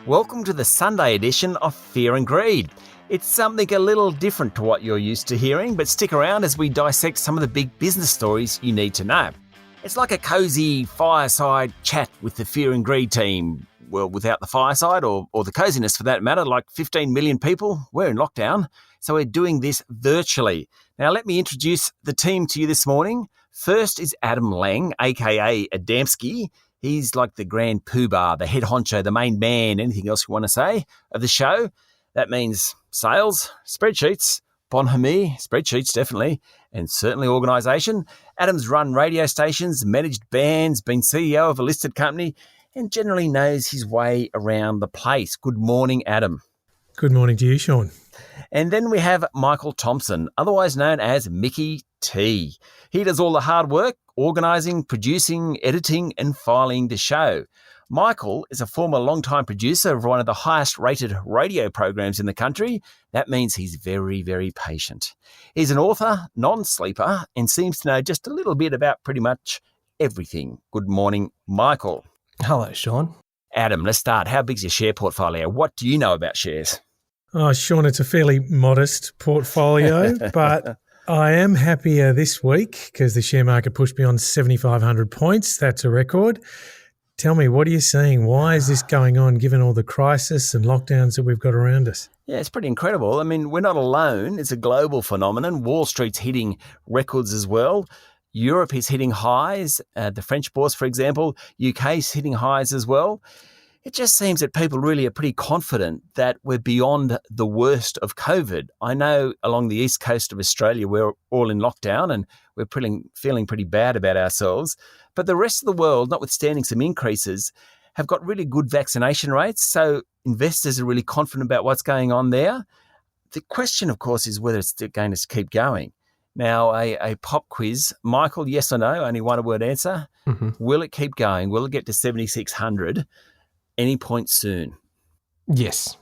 Welcome to the Sunday edition of Fear and Greed. It's something a little different to what you're used to hearing, but stick around as we dissect some of the big business stories you need to know. It's like a cosy fireside chat with the Fear and Greed team. Well, without the fireside or the coziness for that matter, like 15 million people, we're in lockdown, so we're doing this virtually. Now, let me introduce the team to you this morning. First is Adam Lang, aka Adamski. He's like the grand poobah, the head honcho, the main man, anything else you want to say, of the show. That means sales, spreadsheets, bonhomie, spreadsheets definitely, and certainly organisation. Adam's run radio stations, managed bands, been CEO of a listed company, and generally knows his way around the place. Good morning, Adam. Good morning to you, Sean. And then we have Michael Thompson, otherwise known as Mickey T. He does all the hard work, organising, producing, editing and filing the show. Michael is a former long-time producer of one of the highest-rated radio programs in the country. That means he's very, very patient. He's an author, non-sleeper, and seems to know just a little bit about pretty much everything. Good morning, Michael. Hello, Sean. Adam, let's start. How big's your share portfolio? What do you know about shares? Oh, Sean, it's a fairly modest portfolio, but I am happier this week because the share market pushed beyond 7,500 points. That's a record. Tell me, what are you seeing? Why is this going on given all the crisis and lockdowns that we've got around us? Yeah, it's pretty incredible. I mean, we're not alone. It's a global phenomenon. Wall Street's hitting records as well. Europe is hitting highs. The French bourse, for example, UK's hitting highs as well. It just seems that people really are pretty confident that we're beyond the worst of COVID. I know along the east coast of Australia, we're all in lockdown and we're feeling pretty bad about ourselves. But the rest of the world, notwithstanding some increases, have got really good vaccination rates. So investors are really confident about what's going on there. The question, of course, is whether it's going to keep going. Now, a pop quiz. Michael, yes or no? Only one word answer. Mm-hmm. Will it keep going? Will it get to 7,600 any point soon? Yes.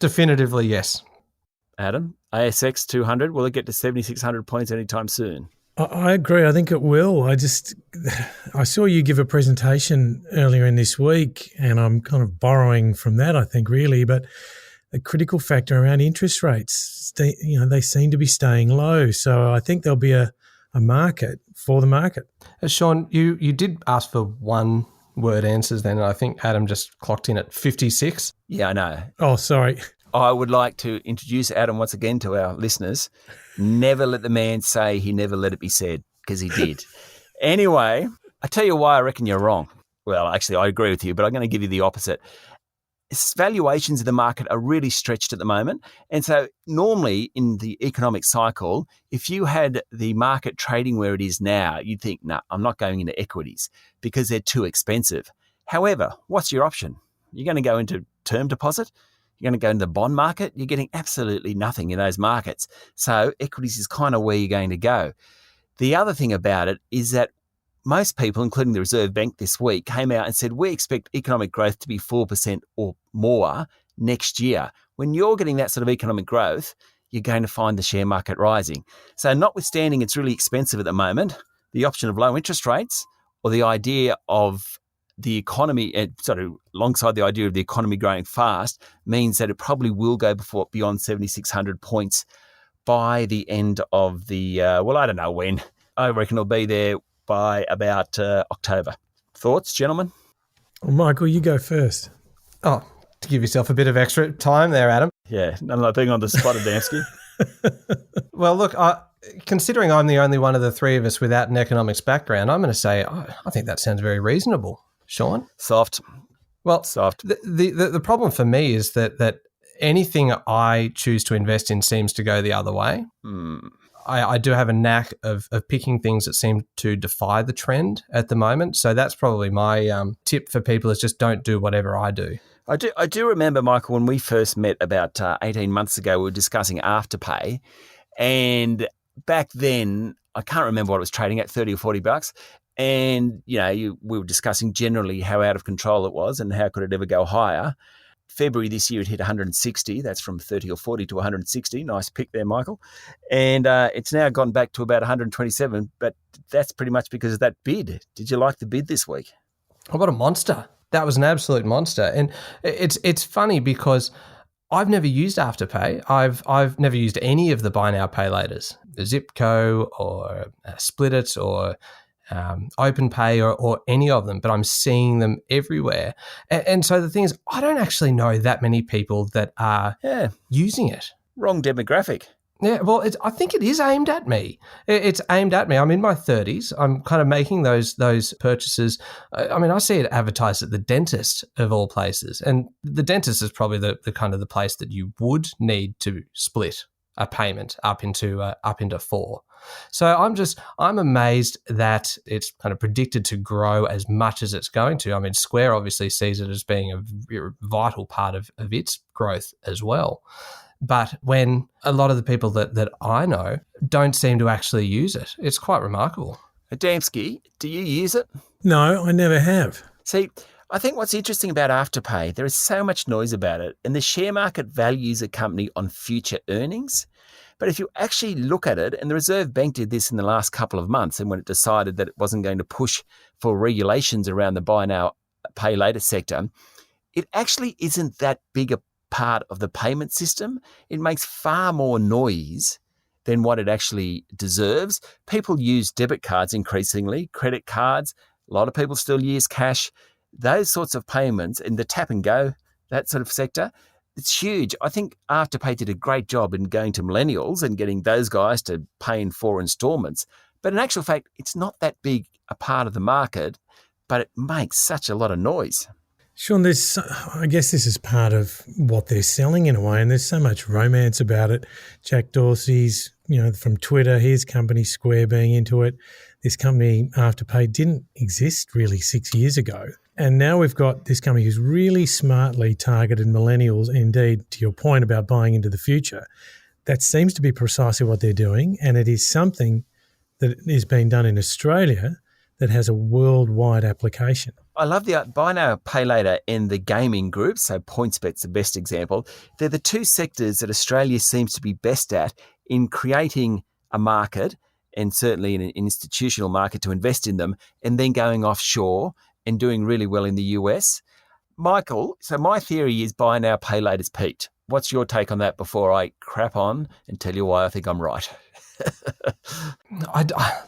Definitively yes. Adam, ASX 200, will it get to 7,600 points anytime soon? I agree. I think it will. I saw you give a presentation earlier in this week, and I'm kind of borrowing from that, I think, really. But the critical factor around interest rates, they seem to be staying low. So I think there'll be a market for the market. Sean, you did ask for one word answers then, and I think Adam just clocked in at 56. Yeah, I know. Oh, sorry. I would like to introduce Adam once again to our listeners. Never let the man say he never let it be said, because he did. Anyway, I tell you why I reckon you're wrong. Well, actually, I agree with you, but I'm going to give you the opposite. Valuations of the market are really stretched at the moment. And so normally in the economic cycle, if you had the market trading where it is now, you'd think, no, I'm not going into equities because they're too expensive. However, what's your option? You're going to go into term deposit? You're going to go into the bond market? You're getting absolutely nothing in those markets. So equities is kind of where you're going to go. The other thing about it is that most people, including the Reserve Bank this week, came out and said, we expect economic growth to be 4% or more next year. When you're getting that sort of economic growth, you're going to find the share market rising. So notwithstanding it's really expensive at the moment, the option of low interest rates or the idea of the economy, alongside the idea of the economy growing fast, means that it probably will go beyond 7,600 points by the end of the, I don't know when. I reckon it'll be there by about October. Thoughts, gentlemen? Well, Michael, you go first. Oh, to give yourself a bit of extra time there, Adam. Yeah, I'm not being on the spot, Adamski. Well, look, considering I'm the only one of the three of us without an economics background, I'm going to say I think that sounds very reasonable. Sean? Soft. Well, soft. The problem for me is that anything I choose to invest in seems to go the other way. I do have a knack of picking things that seem to defy the trend at the moment. So that's probably my tip for people is just don't do whatever I do. I do remember, Michael, when we first met about 18 months ago, we were discussing Afterpay. And back then, I can't remember what it was trading at, 30 or 40 bucks. And, we were discussing generally how out of control it was and how could it ever go higher. February this year, it hit 160. That's from 30 or 40 to 160. Nice pick there, Michael. And it's now gone back to about 127, but that's pretty much because of that bid. Did you like the bid this week? Oh, what a monster. That was an absolute monster. And it's funny because I've never used Afterpay. I've never used any of the buy now, pay laters, Zipco or Split It or OpenPay or any of them, but I'm seeing them everywhere. And so the thing is, I don't actually know that many people that are using it. Wrong demographic. Yeah, well, I think it is aimed at me. It's aimed at me. I'm in my 30s. I'm kind of making those purchases. I mean, I see it advertised at the dentist of all places, and the dentist is probably the kind of the place that you would need to split a payment up into 4. So I'm amazed that it's kind of predicted to grow as much as it's going to. I mean, Square obviously sees it as being a vital part of its growth as well. But when a lot of the people that I know don't seem to actually use it, it's quite remarkable. Adamski, do you use it? No, I never have. See, I think what's interesting about Afterpay, there is so much noise about it, and the share market values a company on future earnings. But if you actually look at it, and the Reserve Bank did this in the last couple of months, and when it decided that it wasn't going to push for regulations around the buy now, pay later sector, it actually isn't that big a part of the payment system. It makes far more noise than what it actually deserves. People use debit cards increasingly, credit cards. A lot of people still use cash. Those sorts of payments in the tap and go, that sort of sector, it's huge. I think Afterpay did a great job in going to millennials and getting those guys to pay in 4 installments. But in actual fact, it's not that big a part of the market, but it makes such a lot of noise. Sean, I guess this is part of what they're selling in a way, and there's so much romance about it. Jack Dorsey's, from Twitter, his company Square being into it. This company, Afterpay, didn't exist really 6 years ago. And now we've got this company who's really smartly targeted millennials. Indeed, to your point about buying into the future, that seems to be precisely what they're doing, and it is something that is being done in Australia that has a worldwide application. I love the buy now, pay later and the gaming group. So PointsBet's the best example. They're the two sectors that Australia seems to be best at in creating a market, and certainly an institutional market to invest in them, and then going offshore and doing really well in the US. Michael, so my theory is buy now, pay later's peaked. What's your take on that before I crap on and tell you why I think I'm right?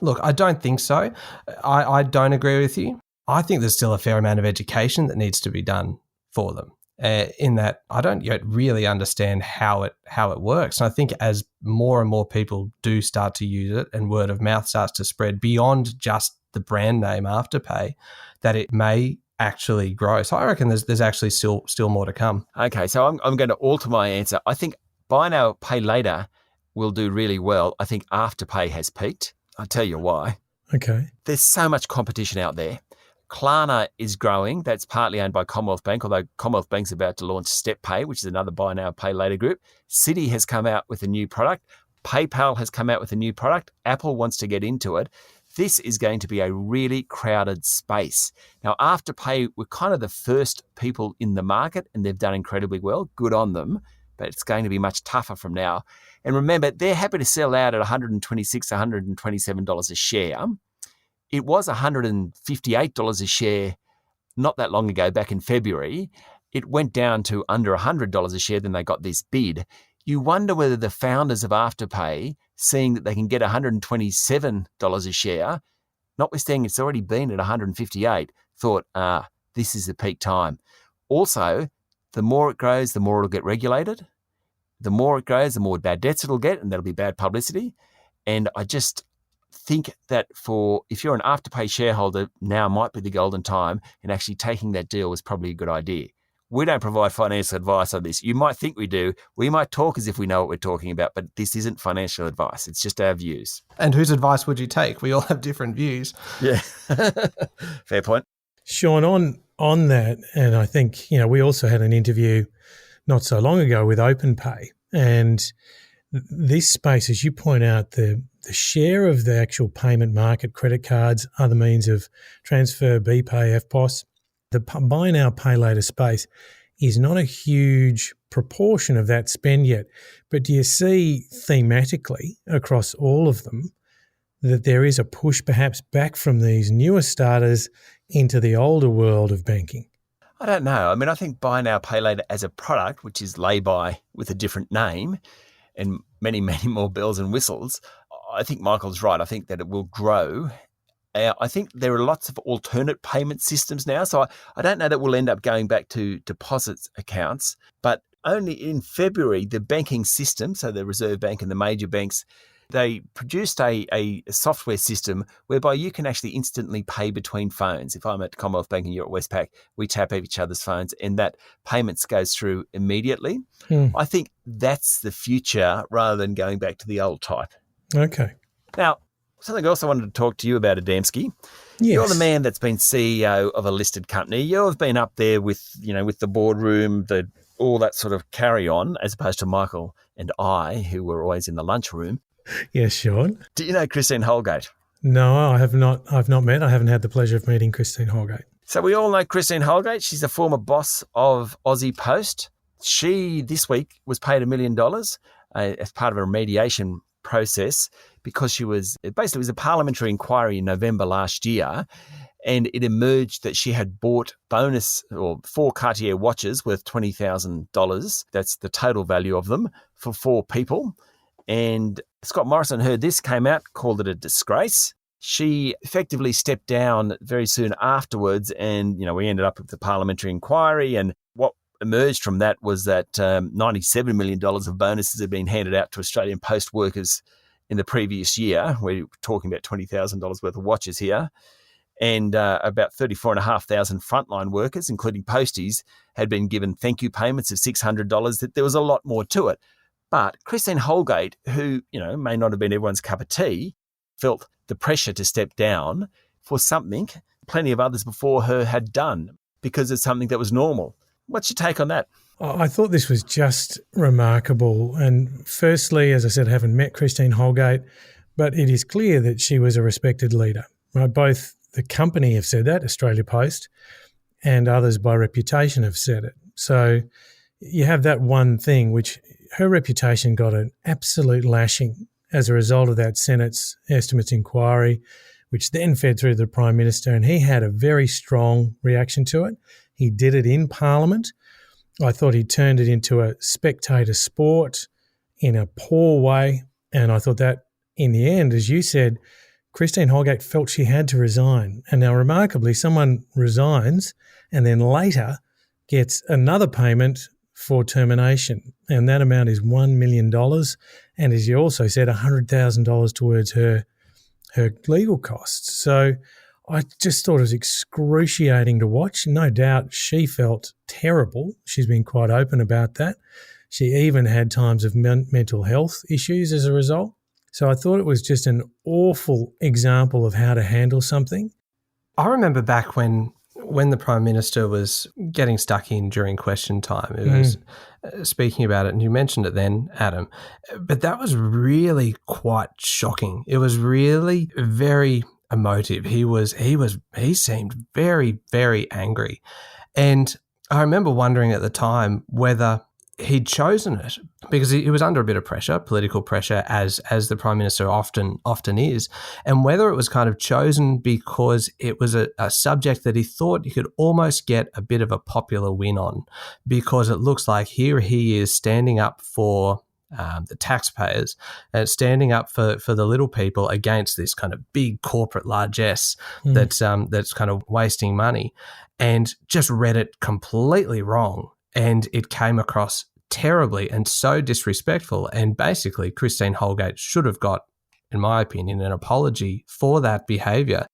Look, I don't think so. I don't agree with you. I think there's still a fair amount of education that needs to be done for them. In that I don't yet really understand how it works. And I think as more and more people do start to use it and word of mouth starts to spread beyond just the brand name Afterpay, that it may actually grow. So I reckon there's actually still more to come. Okay, so I'm going to alter my answer. I think buy now, pay later will do really well. I think Afterpay has peaked. I'll tell you why. Okay. There's so much competition out there. Klarna is growing. That's partly owned by Commonwealth Bank, although Commonwealth Bank's about to launch StepPay, which is another buy now, pay later group. Citi has come out with a new product. PayPal has come out with a new product. Apple wants to get into it. This is going to be a really crowded space. Now, Afterpay were kind of the first people in the market, and they've done incredibly well. Good on them, but it's going to be much tougher from now. And remember, they're happy to sell out at $126, $127 a share. It was $158 a share not that long ago, back in February. It went down to under $100 a share, then they got this bid. You wonder whether the founders of Afterpay, seeing that they can get $127 a share, notwithstanding it's already been at $158, thought, this is the peak time. Also, the more it grows, the more it'll get regulated. The more it grows, the more bad debts it'll get, and that'll be bad publicity. And I just think that if you're an Afterpay shareholder, now might be the golden time, and actually taking that deal was probably a good idea. We don't provide financial advice on this. You might think we do. We might talk as if we know what we're talking about, but this isn't financial advice. It's just our views. And whose advice would you take? We all have different views. Yeah. Fair point. Sean, on that, and I think, we also had an interview not so long ago with OpenPay, and this space, as you point out, the share of the actual payment market, credit cards, other means of transfer, BPay, FPOS, the buy now, pay later space is not a huge proportion of that spend yet. But do you see thematically across all of them that there is a push perhaps back from these newer starters into the older world of banking? I don't know. I mean, I think buy now, pay later as a product, which is lay-by with a different name and many, many more bells and whistles, I think Michael's right. I think that it will grow. I think there are lots of alternate payment systems now. So I don't know that we'll end up going back to deposit accounts. But only in February, the banking system, so the Reserve Bank and the major banks, they produced a software system whereby you can actually instantly pay between phones. If I'm at Commonwealth Bank and you're at Westpac, we tap each other's phones and that payments goes through immediately. I think that's the future rather than going back to the old type. Okay. Now, something else I wanted to talk to you about, Adamski. Yes. You're the man that's been CEO of a listed company. You've been up there with the boardroom, all that sort of carry on, as opposed to Michael and I, who were always in the lunchroom. Yes, Sean. Do you know Christine Holgate? No, I have not. I've not met. I haven't had the pleasure of meeting Christine Holgate. So we all know Christine Holgate. She's the former boss of Aussie Post. She, this week, was paid $1 million as part of a remediation process because it was a parliamentary inquiry in November last year, and it emerged that she had bought 4 Cartier watches worth $20,000. That's the total value of them for 4 people. And Scott Morrison heard this, came out, called it a disgrace. She effectively stepped down very soon afterwards, and we ended up with the parliamentary inquiry. And what emerged from that was that $97 million of bonuses had been handed out to Australian Post workers in the previous year. We're talking about $20,000 worth of watches here. And about 34,500 frontline workers, including posties, had been given thank you payments of $600. That there was a lot more to it. But Christine Holgate, who, may not have been everyone's cup of tea, felt the pressure to step down for something plenty of others before her had done because it's something that was normal. What's your take on that? I thought this was just remarkable. And firstly, as I said, I haven't met Christine Holgate, but it is clear that she was a respected leader. Right? Both the company have said that, Australia Post, and others by reputation have said it. So you have that one thing, which her reputation got an absolute lashing as a result of that Senate's estimates inquiry, which then fed through to the Prime Minister, and he had a very strong reaction to it. He did it in Parliament. I thought he turned it into a spectator sport in a poor way, and I thought that in the end, as you said, Christine Holgate felt she had to resign. And now remarkably, someone resigns and then later gets another payment for termination, and that amount is $1 million. And as you also said, $100,000 towards her legal costs. So I just thought it was excruciating to watch. No doubt she felt terrible. She's been quite open about that. She even had times of mental health issues as a result. So I thought it was just an awful example of how to handle something. I remember back when the Prime Minister was getting stuck in during question time, it was speaking about it, and you mentioned it then, Adam, but that was really quite shocking. It was really very emotive. He seemed very, very angry. And I remember wondering at the time whether he'd chosen it because he was under a bit of pressure, political pressure, as the Prime Minister often is, and whether it was kind of chosen because it was a subject that he thought he could almost get a bit of a popular win on, because it looks like here he is standing up for the taxpayers and standing up for the little people against this kind of big corporate largesse that's kind of wasting money, and just read it completely wrong. And it came across terribly and so disrespectful. And basically, Christine Holgate should have got, in my opinion, an apology for that behaviour.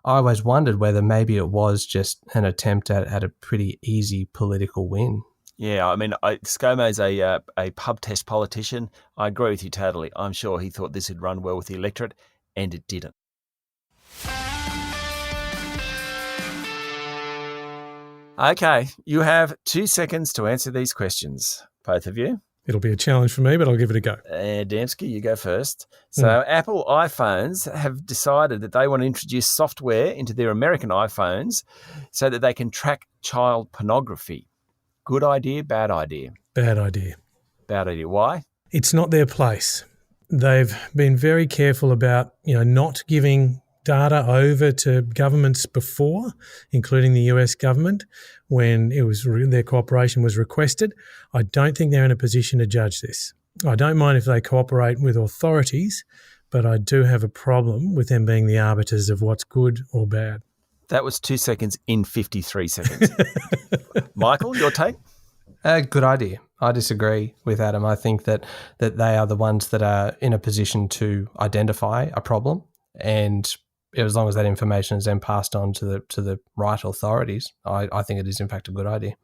I always wondered whether maybe it was just an attempt at a pretty easy political win. Yeah, I mean, ScoMo's a pub test politician. I agree with you totally. I'm sure he thought this would run well with the electorate, and it didn't. Okay, you have 2 seconds to answer these questions, both of you. It'll be a challenge for me, but I'll give it a go. Damsky, you go first. So Apple iPhones have decided that they want to introduce software into their American iPhones so that they can track child pornography. Good idea, bad idea? Bad idea. Bad idea. Why? It's not their place. They've been very careful about, not giving data over to governments before, including the US government, when it was their cooperation was requested. I don't think they're in a position to judge this. I don't mind if they cooperate with authorities, but I do have a problem with them being the arbiters of what's good or bad. That was 2 seconds in 53 seconds. Michael, your take? Good idea. I disagree with Adam. I think that they are the ones that are in a position to identify a problem, and as long as that information is then passed on to the right authorities, I think it is in fact a good idea.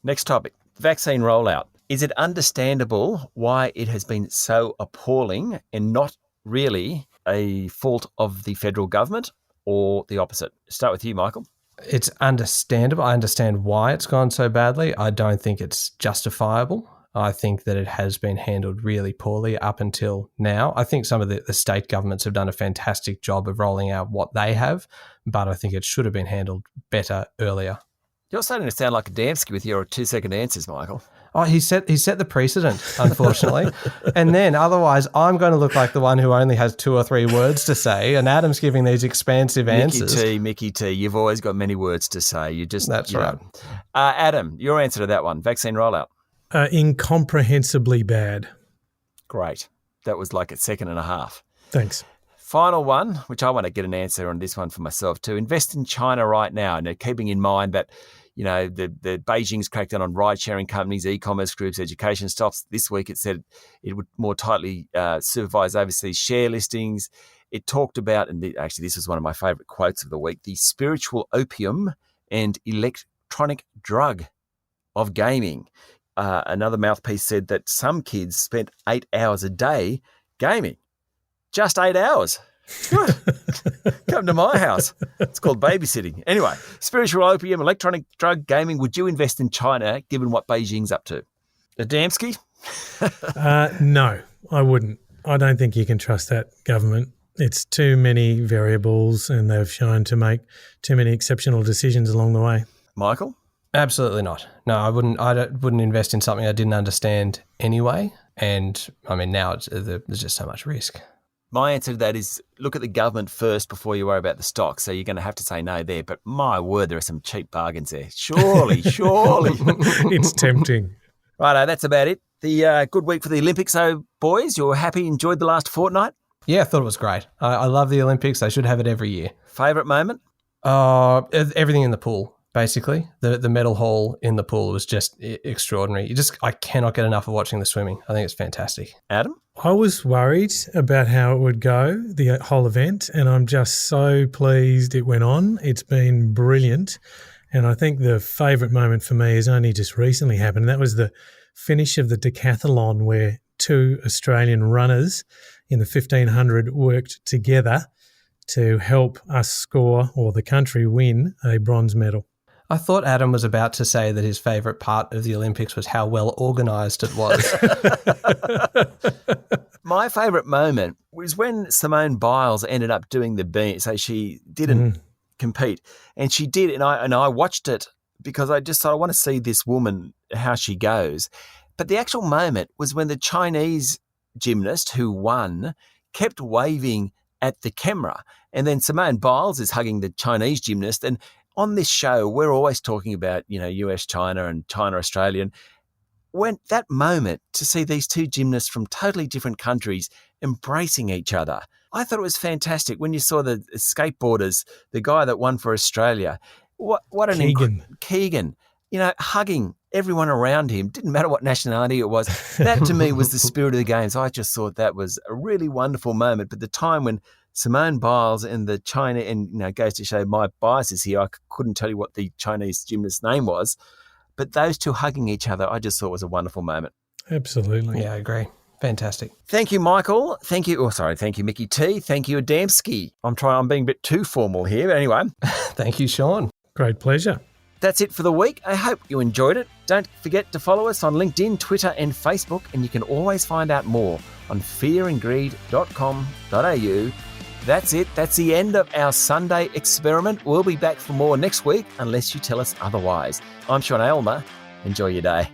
Next topic, vaccine rollout. Is it understandable why it has been so appalling and not really a fault of the federal government or the opposite? Start with you, Michael. It's understandable. I understand why it's gone so badly. I don't think it's justifiable. I think that it has been handled really poorly up until now. I think some of the state governments have done a fantastic job of rolling out what they have, but I think it should have been handled better earlier. You're starting to sound like a Adamski with your 2-second answers, Michael. Oh, he set the precedent, unfortunately. And then otherwise, I'm going to look like the one who only has 2 or 3 words to say, and Adam's giving these expansive answers. Mickey T, you've always got many words to say. That's right. Adam, your answer to that one, vaccine rollout. Incomprehensibly bad. Great. That was like a second and a half. Thanks. Final one, which I want to get an answer on this one for myself too. Invest in China right now. Now, keeping in mind that, the Beijing's cracked down on ride-sharing companies, e-commerce groups, education stocks. This week it said it would more tightly supervise overseas share listings. It talked about, and actually this was one of my favourite quotes of the week, the spiritual opium and electronic drug of gaming. Another mouthpiece said that some kids spent 8 hours a day gaming. Just 8 hours. Good. Come to my house. It's called babysitting. Anyway, spiritual opium, electronic drug, gaming. Would you invest in China given what Beijing's up to? Adamski? No, I wouldn't. I don't think you can trust that government. It's too many variables and they've shown to make too many exceptional decisions along the way. Michael? Absolutely not. No, I wouldn't invest in something I didn't understand anyway. And I mean, now there's just so much risk. My answer to that is look at the government first before you worry about the stock. So you're going to have to say no there. But my word, there are some cheap bargains there. Surely. It's tempting. Righto, that's about it. The good week for the Olympics. So, boys, you're happy, enjoyed the last fortnight? Yeah, I thought it was great. I love the Olympics. They should have it every year. Favourite moment? Everything in the pool, basically. The medal haul in the pool was just extraordinary. I cannot get enough of watching the swimming. I think it's fantastic. Adam? I was worried about how it would go, the whole event, and I'm just so pleased it went on. It's been brilliant. And I think the favourite moment for me has only just recently happened. That was the finish of the decathlon where 2 Australian runners in the 1500 worked together to help us score, or the country win, a bronze medal. I thought Adam was about to say that his favourite part of the Olympics was how well organised it was. My favourite moment was when Simone Biles ended up doing the beam. So she didn't compete, and she did, and I watched it because I just thought I want to see this woman, how she goes. But the actual moment was when the Chinese gymnast who won kept waving at the camera, and then Simone Biles is hugging the Chinese gymnast. And on this show, we're always talking about, US, China and China, Australian. When that moment to see these 2 gymnasts from totally different countries embracing each other, I thought it was fantastic. When you saw the skateboarders, the guy that won for Australia, what an Keegan, hugging everyone around him, didn't matter what nationality it was. That to me was the spirit of the games. I just thought that was a really wonderful moment. But the time when Simone Biles and the China, and goes to show my biases here, I couldn't tell you what the Chinese gymnast's name was, but those 2 hugging each other, I just thought was a wonderful moment. Absolutely. Yeah, I agree. Fantastic. Thank you, Michael. Thank you, Mickey T. Thank you, Adamski. I'm being a bit too formal here, but anyway. Thank you, Sean. Great pleasure. That's it for the week. I hope you enjoyed it. Don't forget to follow us on LinkedIn, Twitter and Facebook, and you can always find out more on fearandgreed.com.au. That's it. That's the end of our Sunday experiment. We'll be back for more next week unless you tell us otherwise. I'm Sean Aylmer. Enjoy your day.